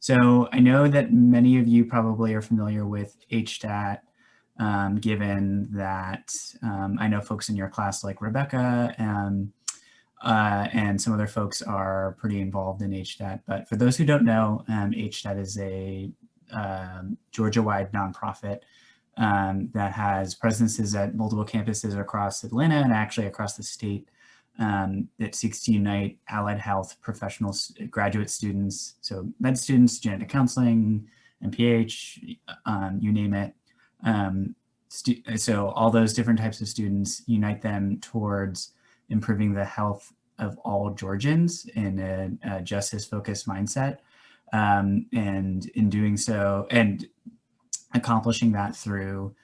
So I know that many of you probably are familiar with HStat, given that I know folks in your class like Rebecca and some other folks are pretty involved in HStat. But for those who don't know, HStat is a Georgia-wide nonprofit that has presences at multiple campuses across Atlanta and actually across the state. That seeks to unite allied health professionals, graduate students, so med students, genetic counseling, MPH, you name it. So all those different types of students, unite them towards improving the health of all Georgians in a justice-focused mindset. And in doing so, and accomplishing that through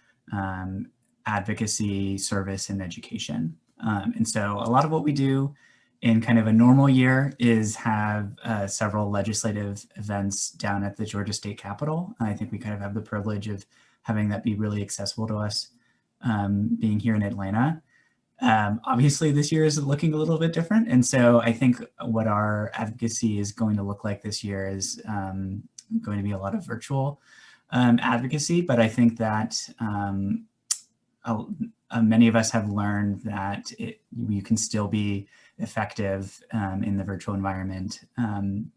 advocacy, service, and education. And so a lot of what we do in kind of a normal year is have several legislative events down at the Georgia State Capitol. I think we kind of have the privilege of having that be really accessible to us being here in Atlanta. Obviously, this year is looking a little bit different. And so I think what our advocacy is going to look like this year is going to be a lot of virtual advocacy, but I think that many of us have learned that you can still be effective in the virtual environment. And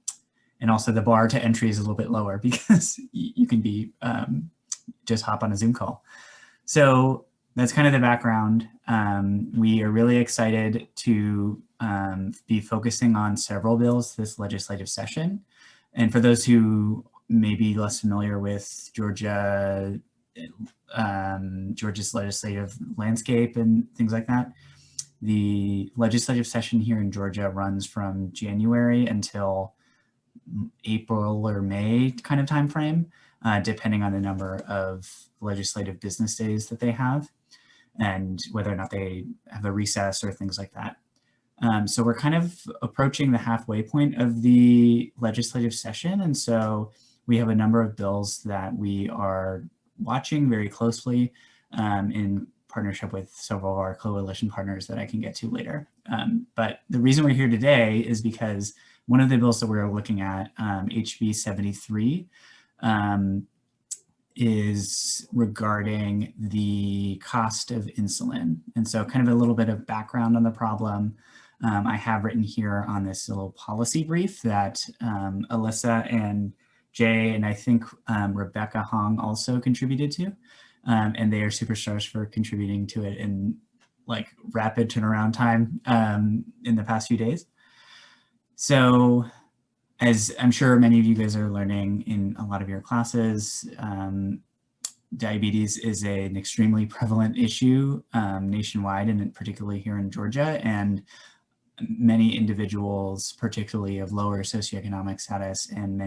also the bar to entry is a little bit lower because you can be just hop on a Zoom call. So that's kind of the background. We are really excited to be focusing on several bills this legislative session. And for those who may be less familiar with Georgia's legislative landscape and things like that, the legislative session here in Georgia runs from January until April or May kind of timeframe, depending on the number of legislative business days that they have and whether or not they have a recess or things like that. So we're kind of approaching the halfway point of the legislative session. And so we have a number of bills that we are watching very closely in partnership with several of our coalition partners that I can get to later. But the reason we're here today is because one of the bills that we're looking at, HB73, is regarding the cost of insulin. And so kind of a little bit of background on the problem. I have written here on this little policy brief that Alyssa and Jay and I think Rebecca Hong also contributed to, and they are superstars for contributing to it in like rapid turnaround time in the past few days. So as I'm sure many of you guys are learning in a lot of your classes, diabetes is an extremely prevalent issue nationwide and particularly here in Georgia, and many individuals, particularly of lower socioeconomic status, and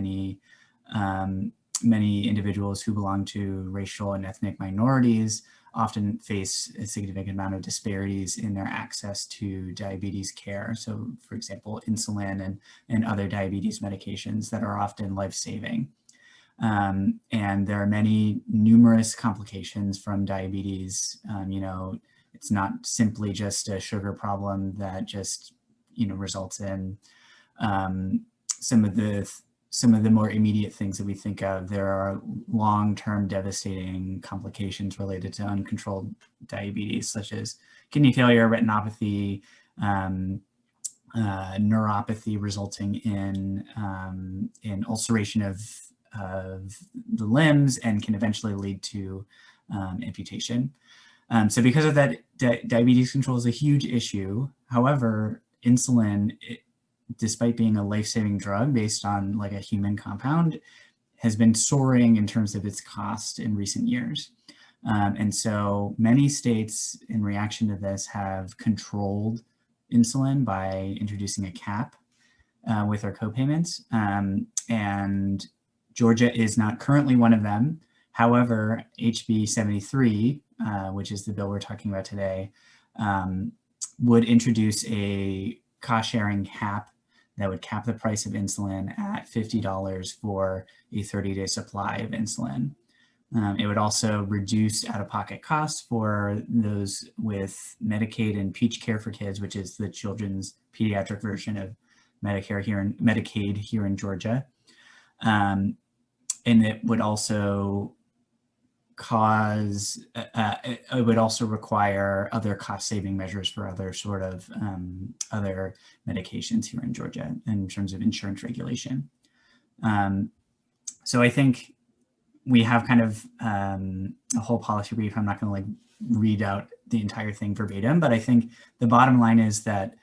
many individuals who belong to racial and ethnic minorities often face a significant amount of disparities in their access to diabetes care. So for example, insulin and other diabetes medications that are often life-saving. And there are numerous complications from diabetes. It's not simply just a sugar problem that just, results in some of the more immediate things that we think of. There are long-term devastating complications related to uncontrolled diabetes, such as kidney failure, retinopathy, neuropathy resulting in ulceration of the limbs and can eventually lead to amputation. So because of that, diabetes control is a huge issue. However, insulin, despite being a life-saving drug based on like a human compound, has been soaring in terms of its cost in recent years. And so many states in reaction to this have controlled insulin by introducing a cap with their co-payments. And Georgia is not currently one of them. However, HB73, which is the bill we're talking about today, would introduce a cost-sharing cap that would cap the price of insulin at $50 for a 30-day supply of insulin. It would also reduce out-of-pocket costs for those with Medicaid and Peach Care for Kids, which is the children's pediatric version of Medicaid here in Georgia. And it would also it would also require other cost-saving measures for other sort of other medications here in Georgia in terms of insurance regulation. So I think we have kind of a whole policy brief. I'm not going to like read out the entire thing verbatim, but I think the bottom line is that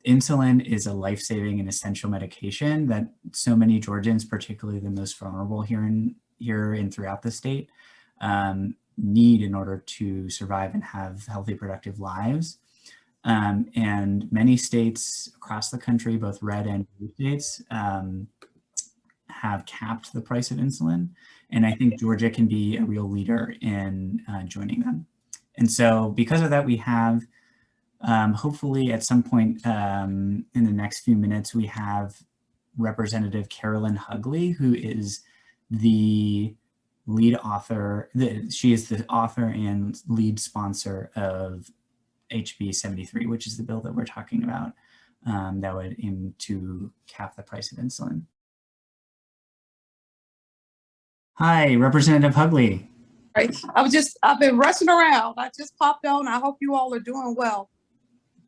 insulin is a life-saving and essential medication that so many Georgians, particularly the most vulnerable here and throughout the state, need in order to survive and have healthy, productive lives. And many states across the country, both red and blue states, have capped the price of insulin. And I think Georgia can be a real leader in joining them. And so because of that, we have hopefully at some point in the next few minutes, we have Representative Carolyn Hugley, who is the lead author. She is the author and lead sponsor of HB73, which is the bill that we're talking about that would aim to cap the price of insulin. Hi, Representative Hugley. Right. I've been rushing around. I just popped on. I hope you all are doing well.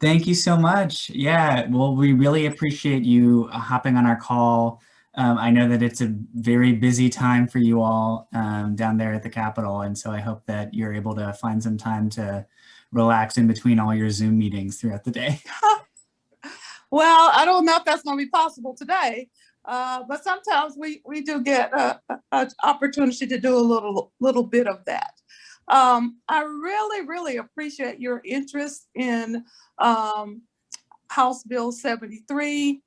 Thank you so much. Yeah, well, we really appreciate you hopping on our call. I know that it's a very busy time for you all down there at the Capitol, and so I hope that you're able to find some time to relax in between all your Zoom meetings throughout the day. Well, I don't know if that's going to be possible today, but sometimes we do get an opportunity to do a little bit of that. I really appreciate your interest in House Bill 73.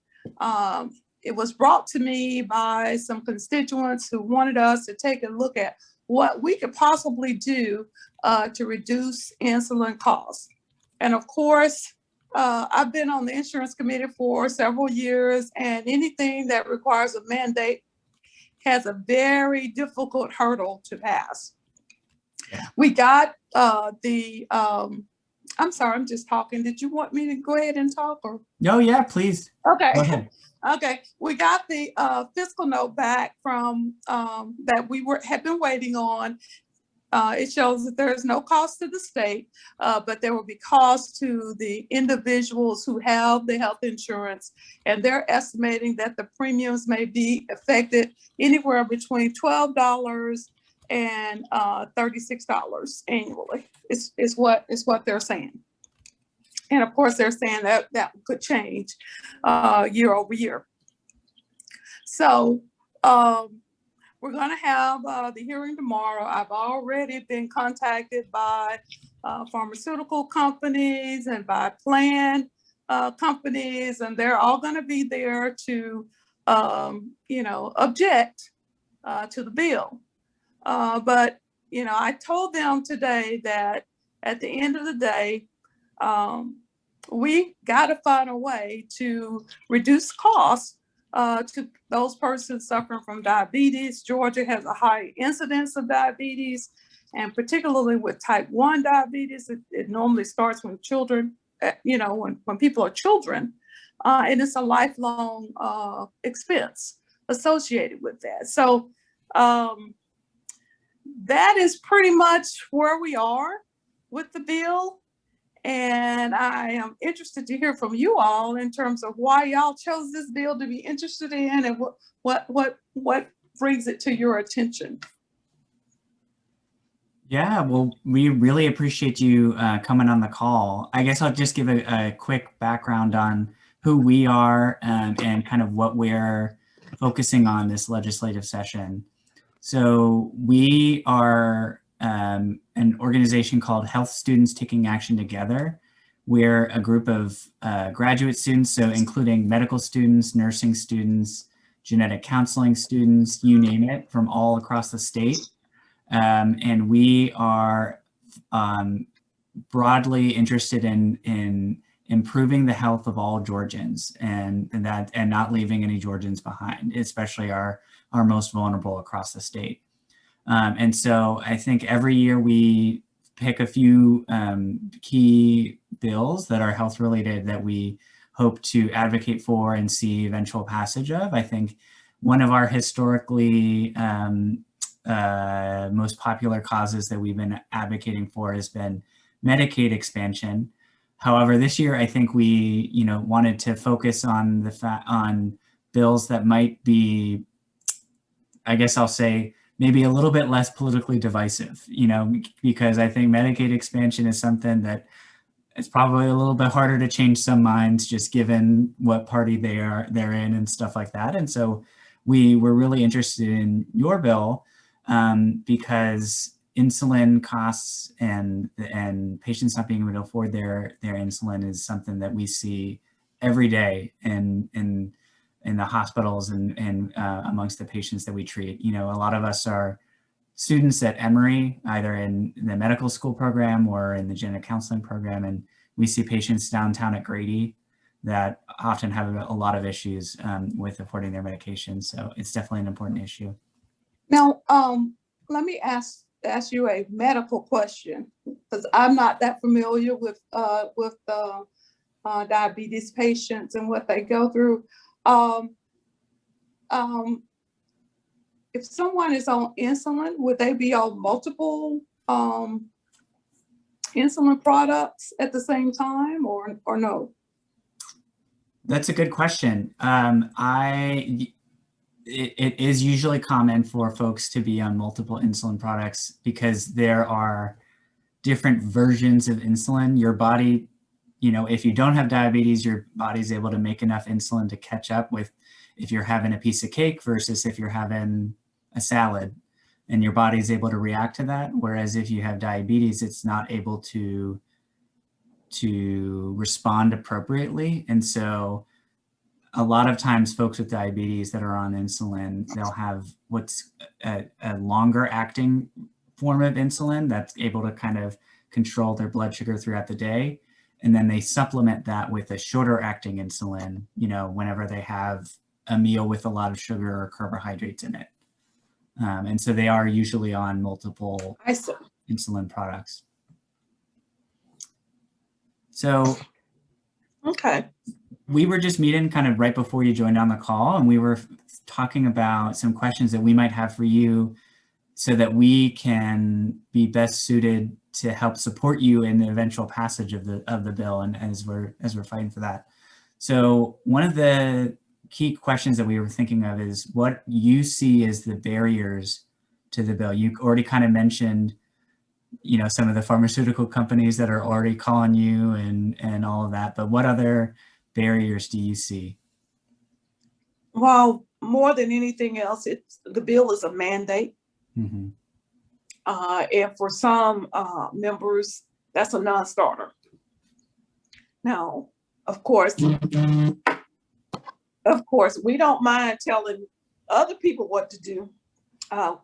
It was brought to me by some constituents who wanted us to take a look at what we could possibly do to reduce insulin costs. And of course, I've been on the insurance committee for several years, and anything that requires a mandate has a very difficult hurdle to pass. We got I'm sorry, I'm just talking. Did you want me to go ahead and talk? Or? No, yeah, please. Okay. Go ahead. Okay, we got the fiscal note back from that we had been waiting on. It shows that there is no cost to the state, but there will be cost to the individuals who have the health insurance, and they're estimating that the premiums may be affected anywhere between $12 and $36 annually. Is what they're saying. And of course, they're saying that could change year over year. So we're going to have the hearing tomorrow. I've already been contacted by pharmaceutical companies and by plan companies, and they're all going to be there to, object to the bill. But, I told them today that at the end of the day, we got to find a way to reduce costs to those persons suffering from diabetes. Georgia has a high incidence of diabetes, and particularly with type 1 diabetes, it normally starts when children, when people are children, and it's a lifelong expense associated with that. So that is pretty much where we are with the bill. And I am interested to hear from you all in terms of why y'all chose this bill to be interested in, and what brings it to your attention. Yeah, well, we really appreciate you coming on the call. I guess I'll just give a quick background on who we are and kind of what we're focusing on this legislative session. So we are an organization called Health Students Taking Action Together. We're a group of graduate students, so including medical students, nursing students, genetic counseling students, you name it, from all across the state. And we are broadly interested in improving the health of all Georgians and not leaving any Georgians behind, especially our most vulnerable across the state. And so I think every year we pick a few key bills that are health related that we hope to advocate for and see eventual passage of. I think one of our historically most popular causes that we've been advocating for has been Medicaid expansion. However, this year I think we, wanted to focus on on bills that might be, I guess I'll say, maybe a little bit less politically divisive, because I think Medicaid expansion is something that it's probably a little bit harder to change some minds just given what party they're in and stuff like that. And so we were really interested in your bill because insulin costs and patients not being able to afford their insulin is something that we see every day in the hospitals and amongst the patients that we treat. A lot of us are students at Emory, either in the medical school program or in the genetic counseling program. And we see patients downtown at Grady that often have a lot of issues with affording their medication. So it's definitely an important issue. Now, let me ask you a medical question, because I'm not that familiar with diabetes patients and what they go through. If someone is on insulin, would they be on multiple insulin products at the same time, or no? That's a good question. It is usually common for folks to be on multiple insulin products because there are different versions of insulin. Your body, if you don't have diabetes, your body's able to make enough insulin to catch up with if you're having a piece of cake versus if you're having a salad, and your body's able to react to that. Whereas if you have diabetes, it's not able to respond appropriately. And so a lot of times folks with diabetes that are on insulin, they'll have what's a longer acting form of insulin that's able to kind of control their blood sugar throughout the day. And then they supplement that with a shorter acting insulin, whenever they have a meal with a lot of sugar or carbohydrates in it. And so they are usually on multiple insulin products. So okay, we were just meeting kind of right before you joined on the call, and we were talking about some questions that we might have for you so that we can be best suited to help support you in the eventual passage of the bill, and as we're fighting for that. So one of the key questions that we were thinking of is what you see as the barriers to the bill. You already kind of mentioned, some of the pharmaceutical companies that are already calling you and all of that, but what other barriers do you see? Well, more than anything else, the bill is a mandate. Mm-hmm. And for some members, that's a non-starter. Now, of course, we don't mind telling other people what to do.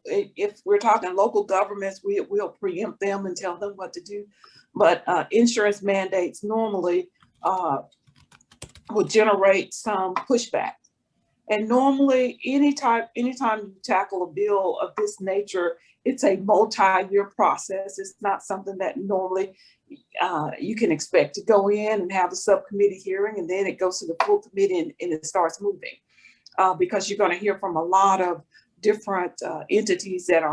If we're talking local governments, we'll preempt them and tell them what to do. But insurance mandates normally will generate some pushback. And normally, anytime you tackle a bill of this nature, it's a multi-year process. It's not something that normally you can expect to go in and have a subcommittee hearing, and then it goes to the full committee and it starts moving. Because you're going to hear from a lot of different entities that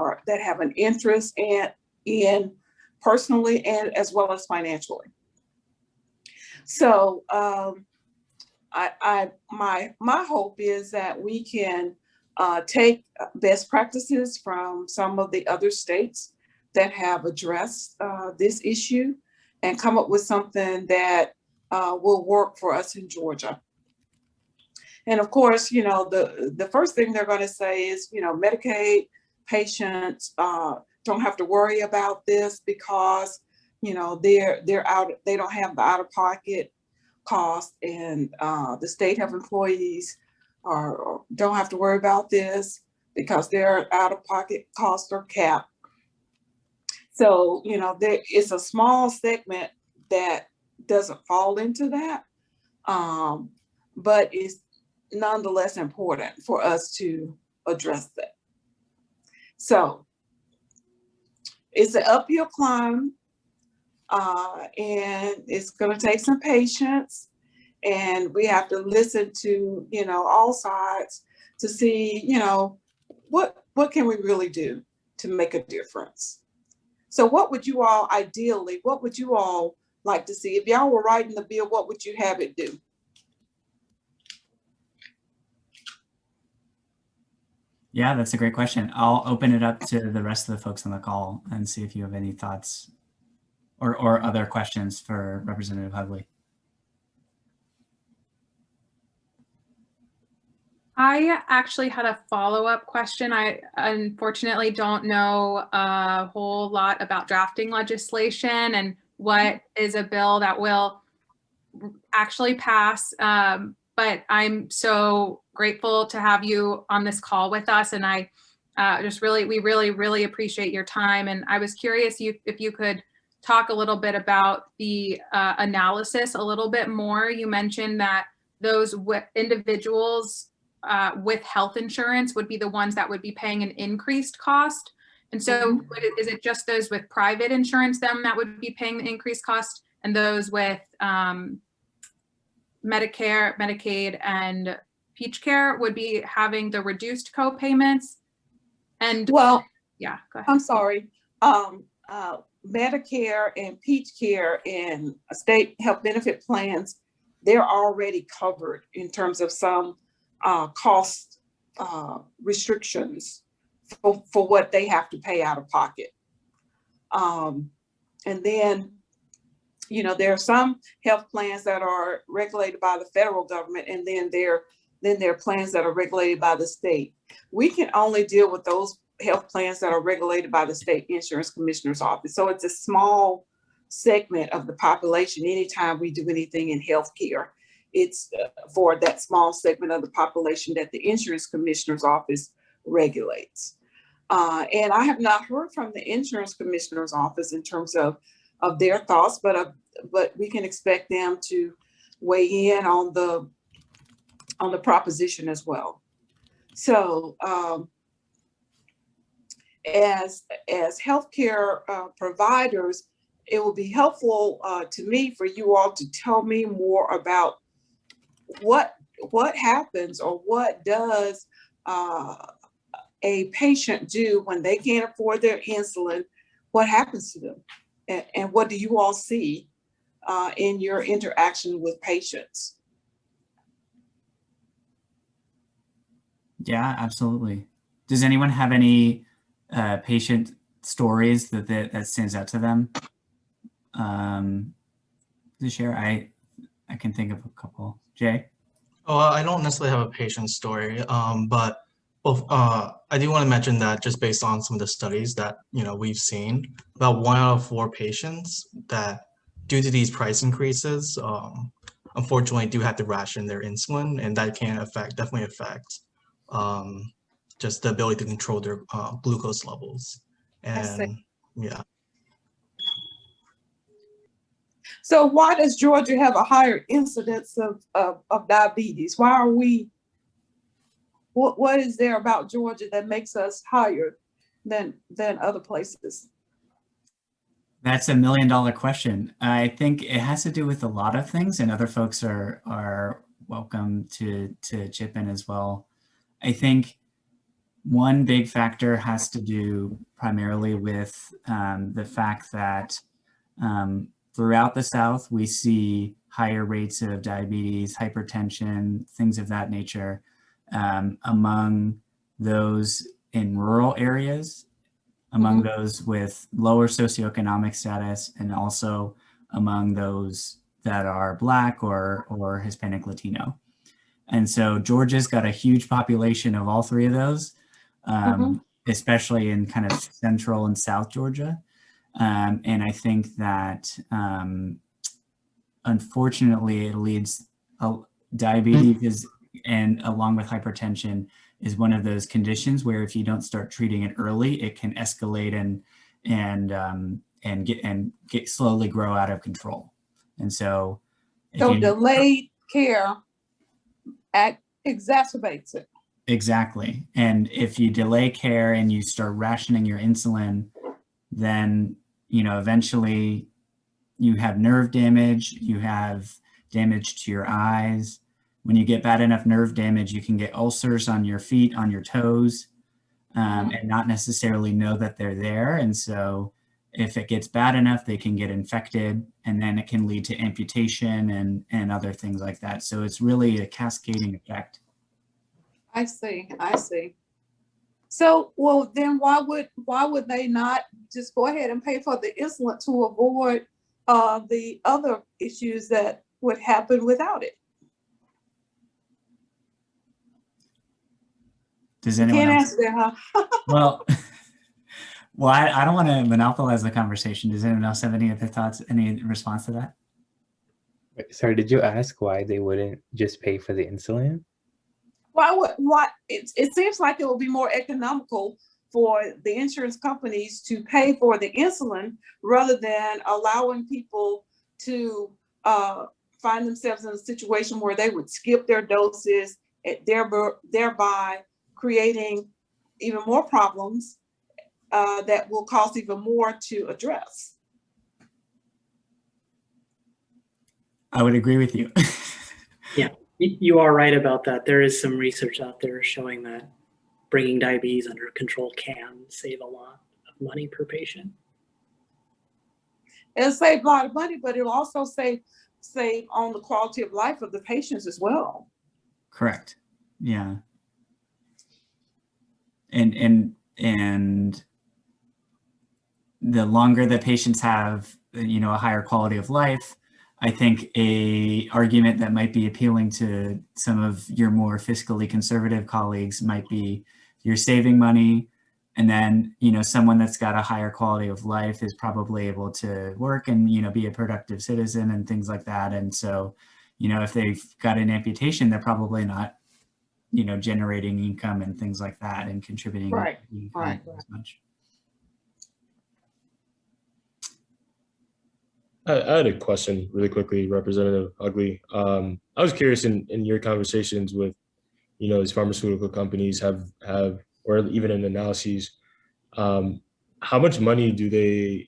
have an interest in personally and as well as financially. So my hope is that we can take best practices from some of the other states that have addressed this issue and come up with something that will work for us in Georgia. And of course, the first thing they're going to say is, Medicaid patients don't have to worry about this because, they're out, they don't have the out-of-pocket cost, and the state have employees or don't have to worry about this because their out-of-pocket costs are capped. So, there is a small segment that doesn't fall into that, but it's nonetheless important for us to address that. So it's an uphill climb, and it's going to take some patience, and we have to listen to all sides to see, what can we really do to make a difference? So what would you all like to see? If y'all were writing the bill, what would you have it do? Yeah, that's a great question. I'll open it up to the rest of the folks on the call and see if you have any thoughts or other questions for Representative Hugley. I actually had a follow-up question. I unfortunately don't know a whole lot about drafting legislation and what is a bill that will actually pass. But I'm so grateful to have you on this call with us. And I we really appreciate your time. And I was curious if you could talk a little bit about the analysis a little bit more. You mentioned that those individuals with health insurance would be the ones that would be paying an increased cost. And so is it just those with private insurance then that would be paying the increased cost, and those with Medicare, Medicaid, and Peach Care would be having the reduced co-payments? And well, yeah, go ahead. I'm sorry. Medicare and Peach Care and state health benefit plans, they're already covered in terms of some cost restrictions for what they have to pay out of pocket. And then, there are some health plans that are regulated by the federal government, and then there are plans that are regulated by the state. We can only deal with those health plans that are regulated by the state insurance commissioner's office. So it's a small segment of the population. Anytime we do anything in healthcare, it's for that small segment of the population that the insurance commissioner's office regulates. And I have not heard from the insurance commissioner's office in terms of their thoughts, but we can expect them to weigh in on the proposition as well. So as healthcare providers, it will be helpful to me for you all to tell me more about what happens, or what does a patient do when they can't afford their insulin. What happens to them, and what do you all see in your interaction with patients? Yeah, absolutely. Does anyone have any patient stories that stands out to them to share? I can think of a couple. Jay? Oh, I don't necessarily have a patient story, but I do want to mention that just based on some of the studies that we've seen, about 1 out of 4 patients that, due to these price increases, unfortunately do have to ration their insulin, and that can definitely affect just the ability to control their glucose levels. And yeah. So why does Georgia have a higher incidence of diabetes? Why are we, what is there about Georgia that makes us higher than other places? That's $1 million question. I think it has to do with a lot of things, and other folks are welcome to chip in as well. I think one big factor has to do primarily with the fact that throughout the South, we see higher rates of diabetes, hypertension, things of that nature among those in rural areas, among those with lower socioeconomic status, and also among those that are Black or Hispanic Latino. And so Georgia's got a huge population of all three of those, especially in kind of central and South Georgia. And I think that unfortunately it leads, diabetes and along with hypertension is one of those conditions where if you don't start treating it early, it can escalate and get slowly grow out of control. And so delayed care exacerbates it. Exactly. And if you delay care and you start rationing your insulin, then eventually you have nerve damage, you have damage to your eyes, When you get bad enough nerve damage, you can get ulcers on your feet, on your toes, and not necessarily know that they're there. And so if it gets bad enough, they can get infected, and then it can lead to amputation and other things like that. So it's really a cascading effect. I see. I see. So, well, then why would they not just go ahead and pay for the insulin to avoid the other issues that would happen without it? Does anyone Can't else? answer that, huh? Well, I don't want to monopolize the conversation. Does anyone else have any other thoughts, any response to that? Wait, sorry, did you ask why they wouldn't just pay for the insulin? Why it seems like it would be more economical for the insurance companies to pay for the insulin rather than allowing people to find themselves in a situation where they would skip their doses, thereby creating even more problems that will cost even more to address. I would agree with you. Yeah, you are right about that. There is some research out there showing that bringing diabetes under control can save a lot of money per patient. It'll save a lot of money, but it'll also save on the quality of life of the patients as well. Correct. Yeah. And the longer the patients have, a higher quality of life, I think a argument that might be appealing to some of your more fiscally conservative colleagues might be you're saving money, and then, someone that's got a higher quality of life is probably able to work and, be a productive citizen and things like that. And so, if they've got an amputation, they're probably not, generating income and things like that and contributing Right. as much. I had a question really quickly, Representative Hugley. I was curious in your conversations with, these pharmaceutical companies have, or even in analyses, how much money do the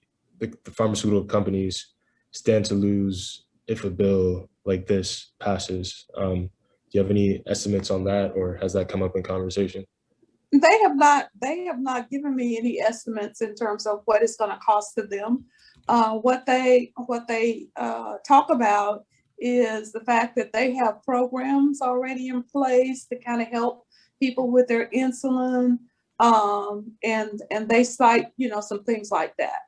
pharmaceutical companies stand to lose if a bill like this passes? Do you have any estimates on that, or has that come up in conversation? They have not given me any estimates in terms of what it's going to cost to them. What they talk about is the fact that they have programs already in place to kind of help people with their insulin, and they cite some things like that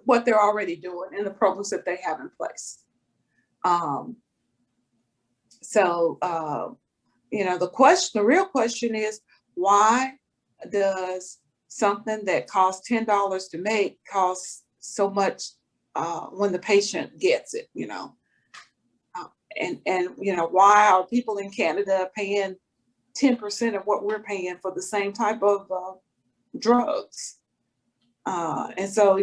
what they're already doing and the programs that they have in place. The real question is, why does something that costs $10 to make cost so much when the patient gets it, why are people in Canada paying 10% of what we're paying for the same type of drugs? And so,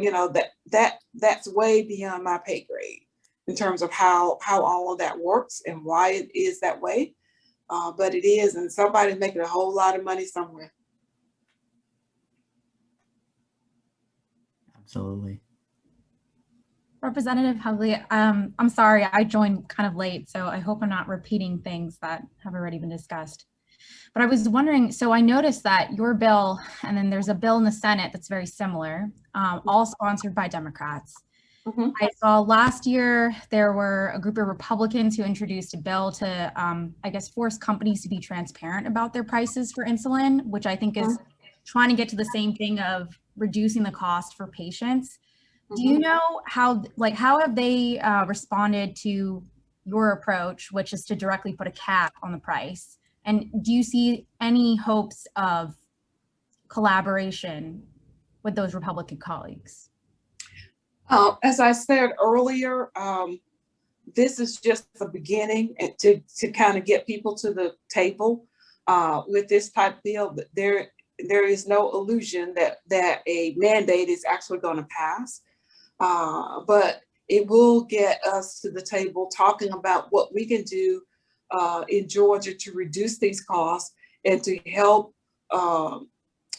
that's way beyond my pay grade in terms of how all of that works and why it is that way. But it is, and somebody's making a whole lot of money somewhere. Absolutely. Representative Hugley, I'm sorry, I joined kind of late, so I hope I'm not repeating things that have already been discussed. But I was wondering, so I noticed that your bill, and then there's a bill in the Senate that's very similar, all sponsored by Democrats. Mm-hmm. I saw last year there were a group of Republicans who introduced a bill to, I guess, force companies to be transparent about their prices for insulin, which I think is trying to get to the same thing of reducing the cost for patients. Do you know how have they responded to your approach, which is to directly put a cap on the price? And do you see any hopes of collaboration with those Republican colleagues? As I said earlier, this is just the beginning to kind of get people to the table with this type of bill. There is no illusion that a mandate is actually going to pass. But it will get us to the table talking about what we can do in Georgia to reduce these costs and to help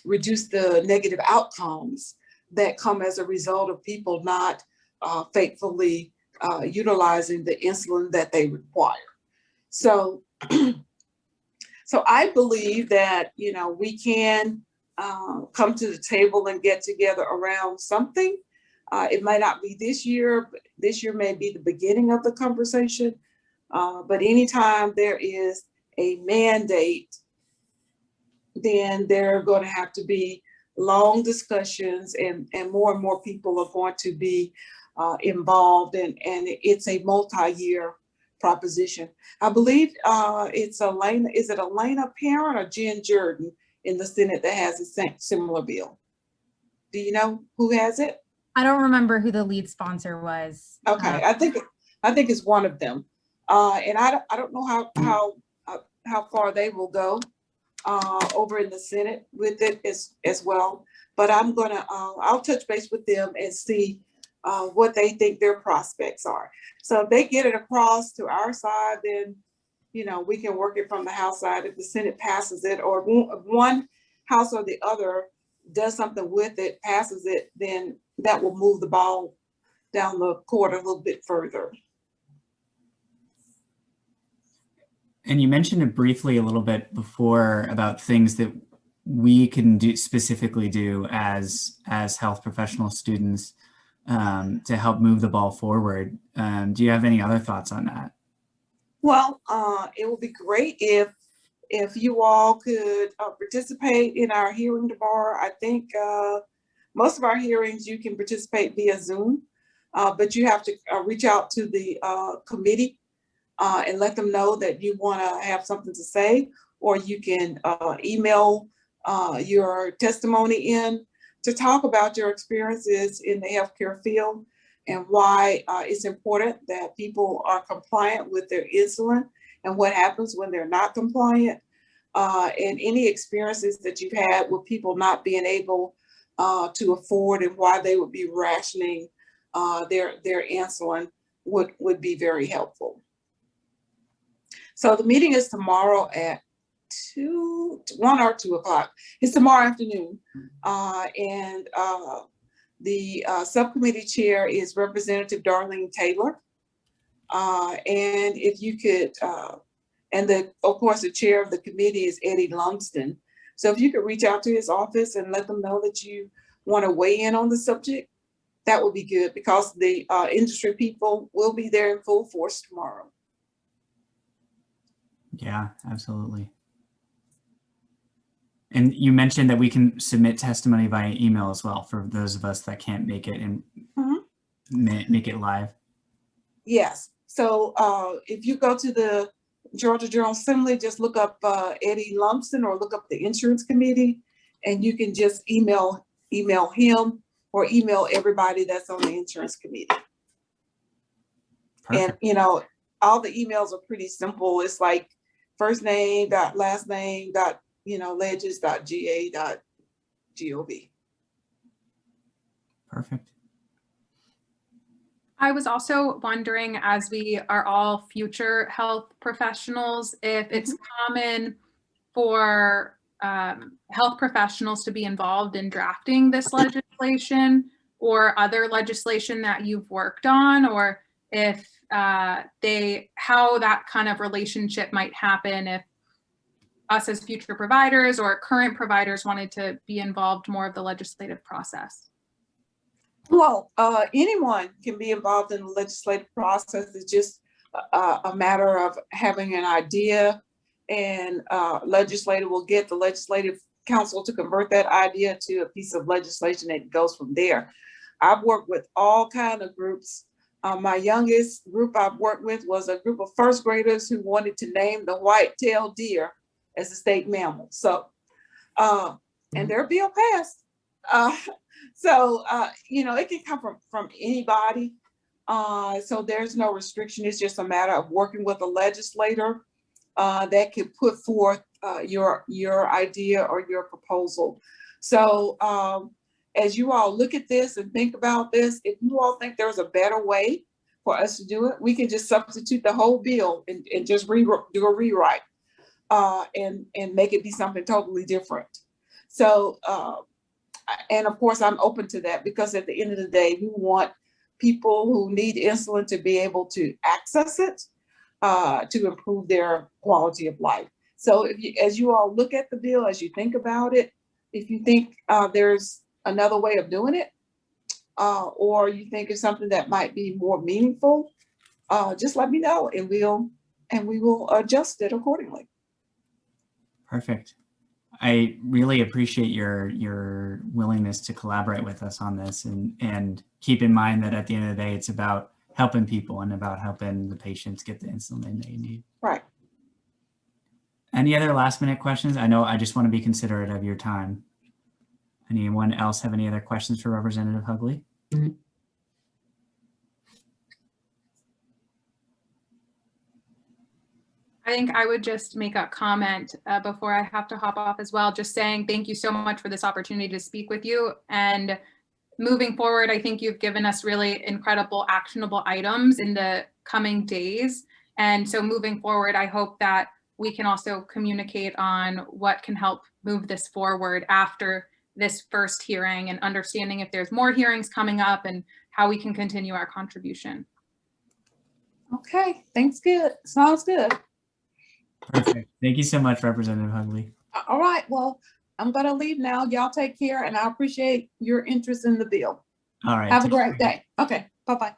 reduce the negative outcomes that come as a result of people not faithfully utilizing the insulin that they require. So So I believe that, you know, we can come to the table and get together around something. It might not be this year, but this year may be the beginning of the conversation. But anytime there is a mandate, then there are going to have to be long discussions, and more people are going to be involved, and it's a multi-year proposition. I believe it's Elena, is it Elena Parent or Jen Jordan in the Senate that has a similar bill? Do you know who has it? I don't remember who the lead sponsor was. Okay, I think it's one of them, and I don't know how far they will go over in the Senate with it as well. But I'm gonna I'll touch base with them and see what they think their prospects are. So if they get it across to our side, then, you know, we can work it from the House side. If the Senate passes it, or if one House or the other does something with it, passes it, then that will move the ball down the court a little bit further. And you mentioned it briefly a little bit before about things that we can do specifically do as health professional students to help move the ball forward. Do you have any other thoughts on that? Well, it would be great if you all could participate in our hearing tomorrow. I think most of our hearings you can participate via Zoom, but you have to reach out to the committee and let them know that you want to have something to say, or you can email your testimony in to talk about your experiences in the healthcare field and why it's important that people are compliant with their insulin and what happens when they're not compliant, and any experiences that you've had with people not being able to afford and why they would be rationing their insulin would be very helpful. So the meeting is tomorrow at 1 or 2 o'clock. It's tomorrow afternoon. And the subcommittee chair is Representative Darlene Taylor. And if you could, and of course, the chair of the committee is Eddie Lumsden. So if you could reach out to his office and let them know that you want to weigh in on the subject, that would be good, because the industry people will be there in full force tomorrow. Yeah, absolutely. And you mentioned that we can submit testimony via email as well for those of us that can't make it and make it live. Yes. So if you go to the Georgia General Assembly, just look up Eddie Lumsden or look up the Insurance Committee, and you can just email him or email everybody that's on the Insurance Committee. Perfect. And, you know, all the emails are pretty simple. It's like first name dot last name dot, you know, ledges.ga.gov. Perfect. I was also wondering, as we are all future health professionals, if it's common for health professionals to be involved in drafting this legislation or other legislation that you've worked on, or if how that kind of relationship might happen if us as future providers or current providers wanted to be involved more of the legislative process. Well, anyone can be involved in the legislative process. It's just a matter of having an idea, and legislator will get the legislative council to convert that idea to a piece of legislation that goes from there. I've worked with all kinds of groups. My youngest group I've worked with was a group of first graders who wanted to name the white-tailed deer as a state mammal. So, and their bill passed. You know, it can come from anybody. So there's no restriction. It's just a matter of working with a legislator that can put forth your idea or your proposal. So as you all look at this and think about this, if you all think there's a better way for us to do it, we can just substitute the whole bill and just do a rewrite and make it be something totally different. So, and of course, I'm open to that, because at the end of the day, we want people who need insulin to be able to access it. to improve their quality of life. So if you, as you all look at the bill, as you think about it, if you think there's another way of doing it, or you think it's something that might be more meaningful, just let me know, and we will adjust it accordingly. Perfect. I really appreciate your willingness to collaborate with us on this, and keep in mind that at the end of the day, it's about helping people and about helping the patients get the insulin they need. Right. Any other last minute questions? I know I just want to be considerate of your time. Anyone else have any other questions for Representative Hugley? I think I would just make a comment before I have to hop off as well, just saying thank you so much for this opportunity to speak with you. And moving forward, I think you've given us really incredible actionable items in the coming days. And so moving forward, I hope that we can also communicate on what can help move this forward after this first hearing, and understanding if there's more hearings coming up and how we can continue our contribution. Okay, thanks. Good. Sounds good. Perfect. Thank you so much, Representative Hugley. All right. Well, I'm going to leave now. Y'all take care, and I appreciate your interest in the bill. All right. Have a great day. Okay. Bye-bye.